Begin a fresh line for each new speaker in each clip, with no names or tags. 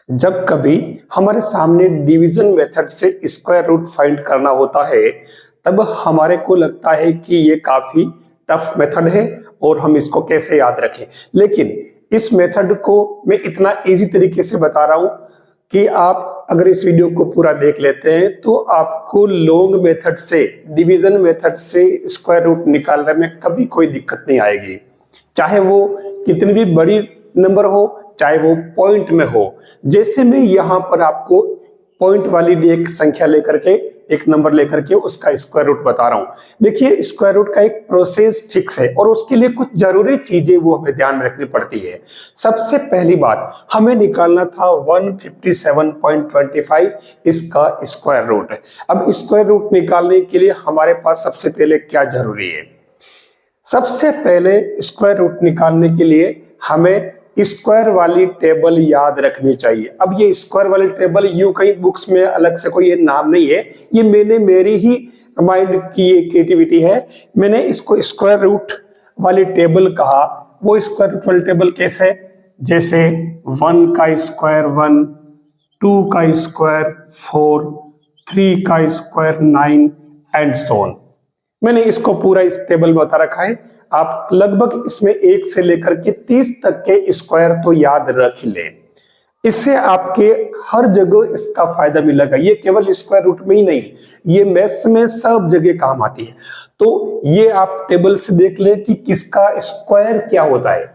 जब कभी हमारे सामने डिवीजन मेथड से स्क्वायर रूट फाइंड करना होता है, तब हमारे को लगता है कि ये काफी टफ मेथड है और हम इसको कैसे याद रखें। लेकिन इस मेथड को मैं इतना इजी तरीके से बता रहा हूं कि आप अगर इस वीडियो को पूरा देख लेते हैं तो आपको लॉन्ग मेथड से, डिवीजन मेथड से स्क्वायर रूट निकालने में कभी कोई दिक्कत नहीं आएगी, चाहे वो कितनी भी बड़ी नंबर हो, चाहे वो पॉइंट में हो। जैसे मैं यहाँ पर आपको पॉइंट वाली एक संख्या लेकर के, एक नंबर लेकर के उसका स्क्वायर रूट बता रहा हूं। देखिए, स्क्वायर रूट का एक प्रोसेस फिक्स है और उसके लिए कुछ जरूरी चीजें वो हमें ध्यान में रखनी पड़ती है। सबसे पहली बात, हमें निकालना था 157.25 इसका स्क्वायर रूट। अब स्क्वायर रूट निकालने के लिए हमारे पास सबसे पहले क्या जरूरी है? सबसे पहले स्क्वायर रूट निकालने के लिए हमें स्क्वायर वाली टेबल याद रखनी चाहिए। अब ये स्क्वायर वाली टेबल यूं कहीं बुक्स में अलग से कोई ये नाम नहीं है, ये मैंने मेरी ही माइंड की ये क्रिएटिविटी है। मैंने इसको स्क्वायर रूट वाली टेबल कहा। वो स्क्वायर रूट वाली टेबल कैसे? जैसे 1 का स्क्वायर 1, 2 का स्क्वायर 4, 3 का स्क्वायर 9 एंड सो ऑन। मैंने इसको पूरा इस टेबल में बता रखा है। आप लगभग इसमें 1 से लेकर के 30 तक के स्क्वायर तो याद रख ही लें। इससे आपके हर जगह इसका फायदा मिलेगा। ये केवल स्क्वायर रूट में ही नहीं, ये मैथ्स में सब जगह काम आती है। तो ये आप टेबल से देख लें कि किसका स्क्वायर क्या होता है।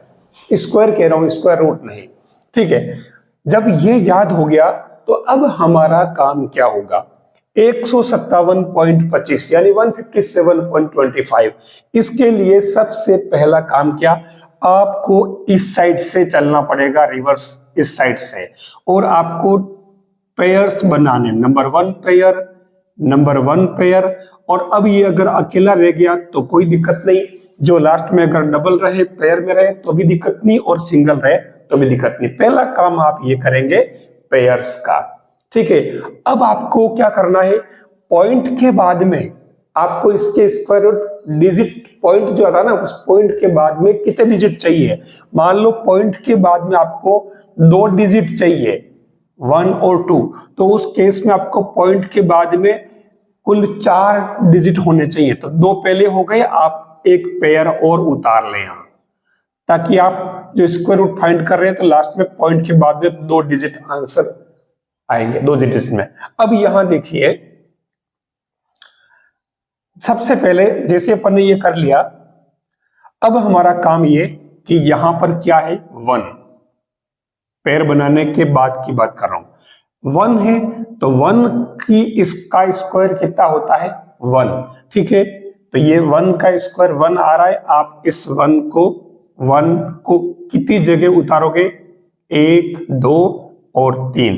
स्क्वायर कह रहा हूं, स्क्वायर रूट नहीं, ठीक है। जब ये याद हो गया तो अब हमारा काम क्या होगा? 157.25 यानी 157.25। इसके लिए सबसे पहला काम क्या? आपको इस साइड से चलना पड़ेगा, रिवर्स इस साइड से, और आपको पेयर्स बनाने, नंबर 1 पेयर, नंबर 1 पेयर। और अब ये अगर अकेला रह गया तो कोई दिक्कत नहीं, जो लास्ट में अगर डबल रहे, पेयर में रहे तो भी दिक्कत नहीं, और सिंगल रहे तो भी दिक्कत नहीं। पहला काम आप ये करेंगे पेयर्स का, ठीक है। अब आपको क्या करना है? पॉइंट के बाद में आपको इसके स्क्वायर रूट डिजिट, पॉइंट जो आता है ना, उस पॉइंट के बाद में कितने डिजिट चाहिए? मान लो पॉइंट के बाद में आपको 2 डिजिट चाहिए, 1 और 2, तो उस केस में आपको पॉइंट के बाद में कुल 4 डिजिट होने चाहिए। तो 2 पहले हो गए, आप एक पेयर और उतार लें यहां, ताकि आप जो स्क्वायर रूट फाइंड कर रहे हैं तो लास्ट में पॉइंट के बाद में 2 डिजिट आंसर आएंगे, 2 डिजिट में। अब यहां देखिए, सबसे पहले जैसे अपन ने ये कर लिया, अब हमारा काम ये कि यहां पर क्या है? 1 पेयर बनाने के बाद की बात कर रहा हूं। 1 है तो 1 की इसका स्क्वायर कितना होता है? 1, ठीक है। तो ये 1 का स्क्वायर 1 आ रहा है। आप इस 1 को कितनी जगह उतारोगे? 1, 2 और 3।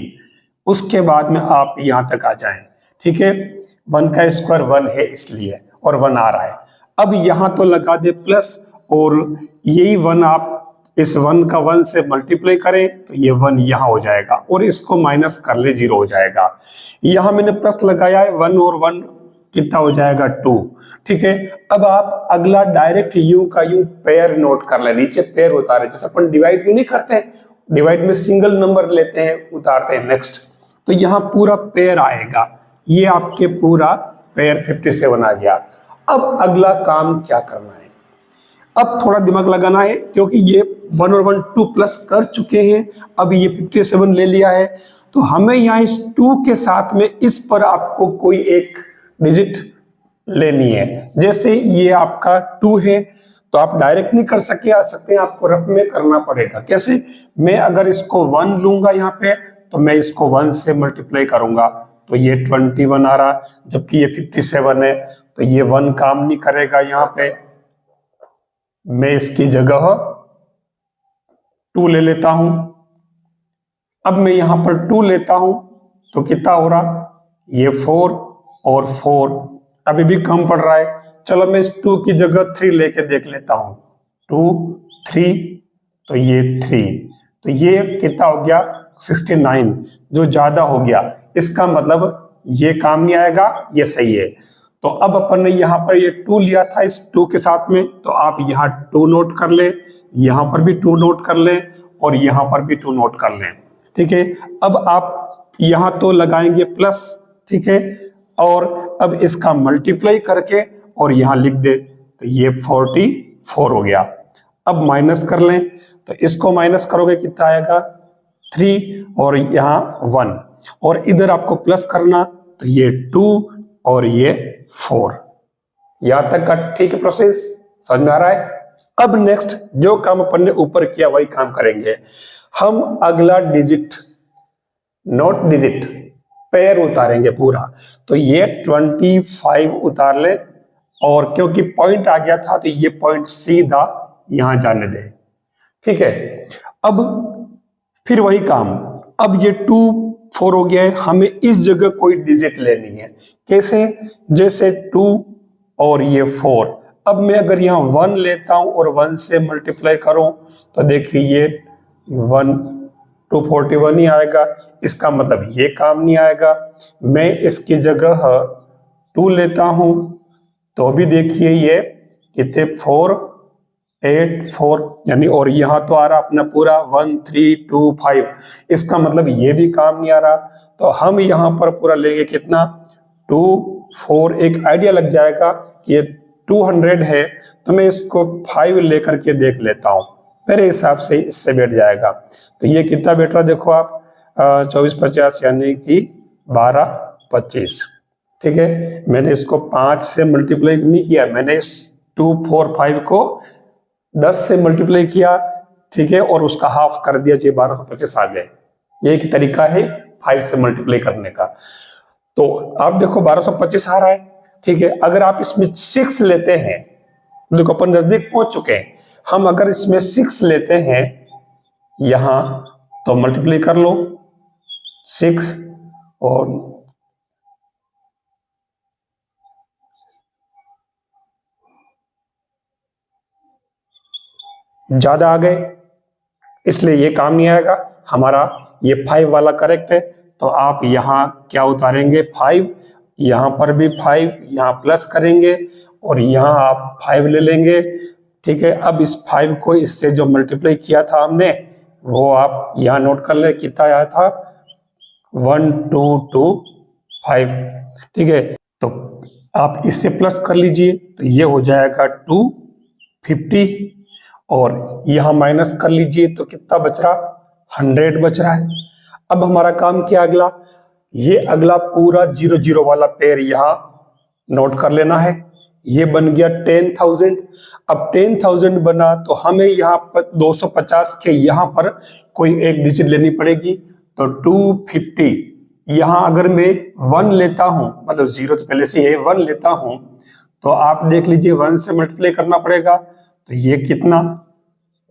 उसके बाद में आप यहां तक आ जाएं, ठीक है। 1 का स्क्वायर 1 है इसलिए, और 1 आ रहा है। अब यहां तो लगा दे प्लस, और यही 1 आप इस 1 का 1 से मल्टीप्लाई करें तो ये 1 यहां हो जाएगा, और इसको माइनस कर ले, 0 हो जाएगा। यहां मैंने प्लस लगाया है, 1 और 1 कितना हो जाएगा? 2, ठीक है। अब आप अगला डायरेक्ट यू का यू पेयर नोट कर ले, नीचे पेयर उतारे, जैसे अपन डिवाइड भी नहीं करते, डिवाइड में सिंगल नंबर लेते हैं, उतारते हैं नेक्स्ट, तो यहाँ पूरा पेयर आएगा। ये आपके पूरा पेयर 57 आ गया। अब अगला काम क्या करना है? अब थोड़ा दिमाग लगाना है, क्योंकि ये 1 और 1 2 प्लस कर चुके हैं। अब ये 57 ले लिया है, तो हमें यहाँ इस 2 के साथ में इस पर आपको कोई एक डिजिट लेनी है। जैसे ये आपका 2 है, तो आप डायरेक्ट नहीं कर सकते हैं, आपको रफ में करना पड़ेगा। कैसे? मैं अगर इसको 1 लूंगा यहाँ पे, तो मैं इसको 1 से मल्टीप्लाई करूंगा तो ये 21 आ रहा, जबकि ये 57 है, तो ये 1 काम नहीं करेगा। यहाँ पे मैं इसकी जगह 2 ले लेता हूं। अब मैं यहां पर 2 लेता हूं तो कितना हो रहा? ये 4 और 4, अभी भी कम पड़ रहा है। चलो मैं इस 2 की जगह 3 लेके देख लेता हूं। 2, 3, तो ये 3, तो ये कितना हो गया? 69, जो ज्यादा हो गया। इसका मतलब ये काम नहीं आएगा, ये सही है। तो अब अपन ने यहाँ पर ये 2 लिया था इस 2 के साथ में, तो आप यहाँ 2 नोट कर ले, यहाँ पर भी 2 नोट कर ले, और यहाँ पर भी 2 नोट कर लें। ठीक है। अब आप यहां तो लगाएंगे प्लस, ठीक है, और अब इसका मल्टीप्लाई करके और यहां लिख दे तो ये 44 हो गया। अब माइनस कर लें तो इसको माइनस करोगे कितना आएगा 3 और यहाँ 1, और इधर आपको प्लस करना तो ये 2 और ये 4। यहां तक का ठीक है प्रोसेस, समझ में आ रहा है। अब नेक्स्ट जो काम अपन ने ऊपर किया वही काम करेंगे हम। अगला डिजिट, नॉट डिजिट, पेयर उतारेंगे पूरा। तो ये 25 उतार ले, और क्योंकि पॉइंट आ गया था तो ये पॉइंट सीधा यहां जाने दे, ठीक है। अब फिर वही काम, अब ये 2 4 हो गया है, हमें इस जगह कोई डिजिट लेनी है। कैसे? जैसे 2 और ये 4। अब मैं अगर यहाँ 1 लेता हूं और 1 से मल्टीप्लाई करूं तो देखिए ये 1 241 ही आएगा, इसका मतलब ये काम नहीं आएगा। मैं इसकी जगह 2 लेता हूं तो भी देखिए ये कितने 4 8 4, यानी, और यहां तो आ रहा अपना पूरा 1 3 2 5, इसका मतलब ये भी काम नहीं आ रहा। तो हम यहां पर पूरा लेंगे कितना 2 4, एक आइडिया लग जाएगा कि ये 200 है, तो मैं इसको 5 लेकर के देख लेता हूं, मेरे हिसाब से इससे बैठ जाएगा। तो ये कितना बैठ रहा देखो आप 24 50 यानी कि 12 25, ठीक है। मैंने इसको 5 से मल्टीप्लाई नहीं किया, मैंने इस 2 4 5 को 10 से मल्टीप्लाई किया, ठीक है, और उसका हाफ कर दिया, जो 1225 आ गए। ये एक तरीका है 5 से मल्टीप्लाई करने का। तो आप देखो 1225 आ रहा है, ठीक है। अगर आप इसमें 6 लेते हैं, देखो अपन नजदीक पहुंच चुके हैं, हम अगर इसमें 6 लेते हैं यहां तो मल्टीप्लाई कर लो 6 और ज्यादा आ गए, इसलिए ये काम नहीं आएगा हमारा। ये 5 वाला करेक्ट है, तो आप यहां क्या उतारेंगे 5, यहां पर भी 5, यहां प्लस करेंगे और यहां आप 5 ले लेंगे, ठीक है। अब इस 5 को इससे जो मल्टीप्लाई किया था हमने वो आप यहां नोट कर ले, कितना आया था 1 2 2 5, ठीक है। तो आप इससे प्लस कर लीजिए तो ये हो जाएगा 250, और यहां माइनस कर लीजिए तो कितना बच रहा 100 बच रहा है। अब हमारा काम क्या अगला, ये अगला पूरा 0 0 वाला पेयर यहां नोट कर लेना है। ये बन गया 10,000। अब 10,000 बना तो हमें यहाँ पर 250 के यहाँ पर कोई एक डिजिट लेनी पड़ेगी, तो 250। यहाँ अगर मैं 1 लेता हूं, मतलब 0 तो पहले से ये 1 लेता हूं, तो आप देख लीजिए 1 से मल्टीप्लाई करना पड़ेगा, तो ये कितना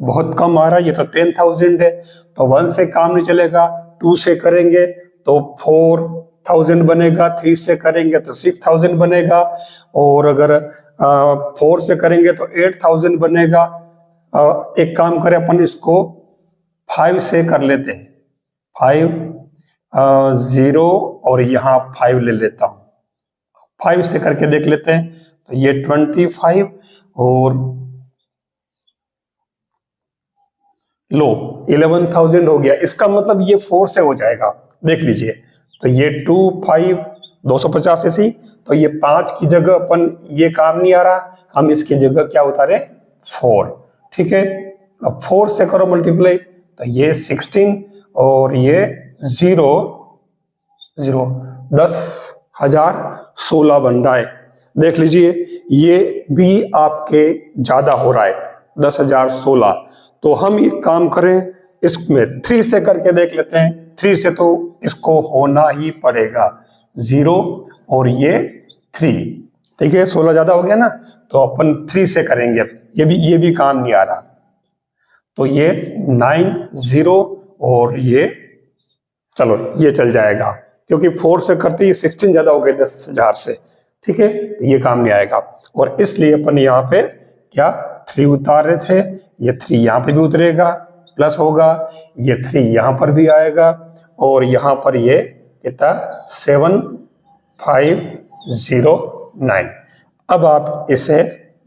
बहुत कम आ रहा है, ये तो 10,000 है, तो 1 से काम नहीं चलेगा, 2 से करेंगे तो 4,000 बनेगा, 3 से करेंगे तो 6,000 बनेगा, और अगर 4 से करेंगे तो 8,000 बनेगा। एक काम करें अपन इसको 5 से कर लेते हैं, 5 0 और यहाँ 5 ले लेता हूं, 5 से करके देख लेते हैं, तो ये 25 और लो 11,000 हो गया। इसका मतलब ये 4 से हो जाएगा, देख लीजिए। तो ये 2 5 250 ऐसी, तो ये 5 की जगह अपन ये काम नहीं आ रहा, हम इसकी जगह क्या उतारे 4, ठीक है। अब 4 से करो मल्टीप्लाई तो ये 16 और ये 0 0 10,016 बन रहा है। देख लीजिए ये भी आपके ज्यादा हो रहा है 10,016। तो हम ये काम करें, इसमें 3 से करके देख लेते हैं। 3 से तो इसको होना ही पड़ेगा 0 और ये 3, ठीक है। 16 ज्यादा हो गया ना, तो अपन 3 से करेंगे। ये भी काम नहीं आ रहा, तो ये 9 0 और ये चलो ये चल जाएगा, क्योंकि 4 से करते ही 16 ज्यादा हो गए 10,000 से, ठीक है। ये काम नहीं आएगा, और इसलिए अपन यहाँ पे क्या 3 उतार रहे थे, ये 3 यहाँ पे भी उतरेगा, प्लस होगा, ये 3 यहाँ पर भी आएगा, और यहाँ पर ये कितना 7509। अब आप इसे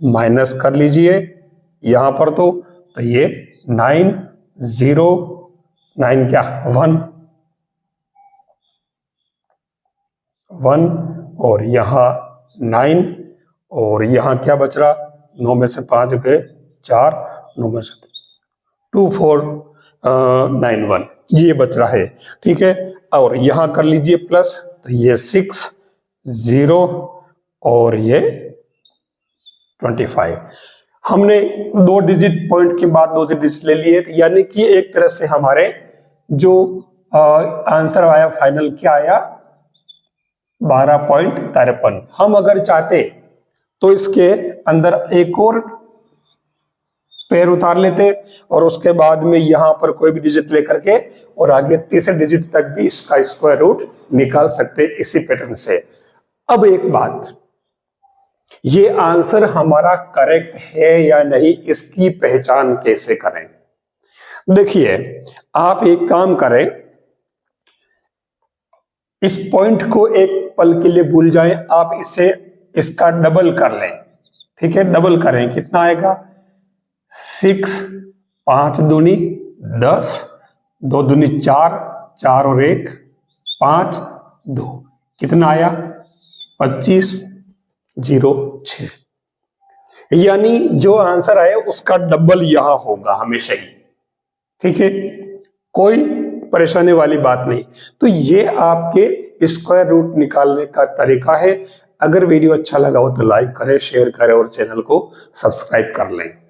माइनस कर लीजिए यहाँ पर, तो ये 9 0 9 क्या 1 1 और यहां 9 और यहां क्या बच रहा, 9 में से 5 गए 4, 9 में से 2 4 9 1 ये बच रहा है। ठीक है, और यहां कर लीजिए प्लस, तो ये 6 0 और ये 25। हमने 2 डिजिट पॉइंट के बाद 2 डिजिट ले लिए, यानी कि एक तरह से हमारे जो आंसर आया फाइनल क्या आया 12.53। हम अगर चाहते तो इसके अंदर एक और पेयर उतार लेते और उसके बाद में यहां पर कोई भी डिजिट लेकर के और आगे तीसरे डिजिट तक भी इसका स्क्वायर रूट निकाल सकते इसी पैटर्न से। अब एक बात, ये आंसर हमारा करेक्ट है या नहीं, इसकी पहचान कैसे करें? देखिए, आप एक काम करें, इस पॉइंट को एक पल के लिए भूल जाएं, आप इसे इसका डबल कर लें। ठीक है, डबल करें, कितना आएगा 6 5 दूनी 10, 2 दूनी 4, 4 और 1 5 2, कितना आया 25 0 6। यानी जो आंसर आया उसका डबल यहां होगा हमेशा ही। ठीक है, कोई परेशानी वाली बात नहीं। तो ये आपके स्क्वायर रूट निकालने का तरीका है। अगर वीडियो अच्छा लगा हो तो लाइक करें, शेयर करें और चैनल को सब्सक्राइब कर लें।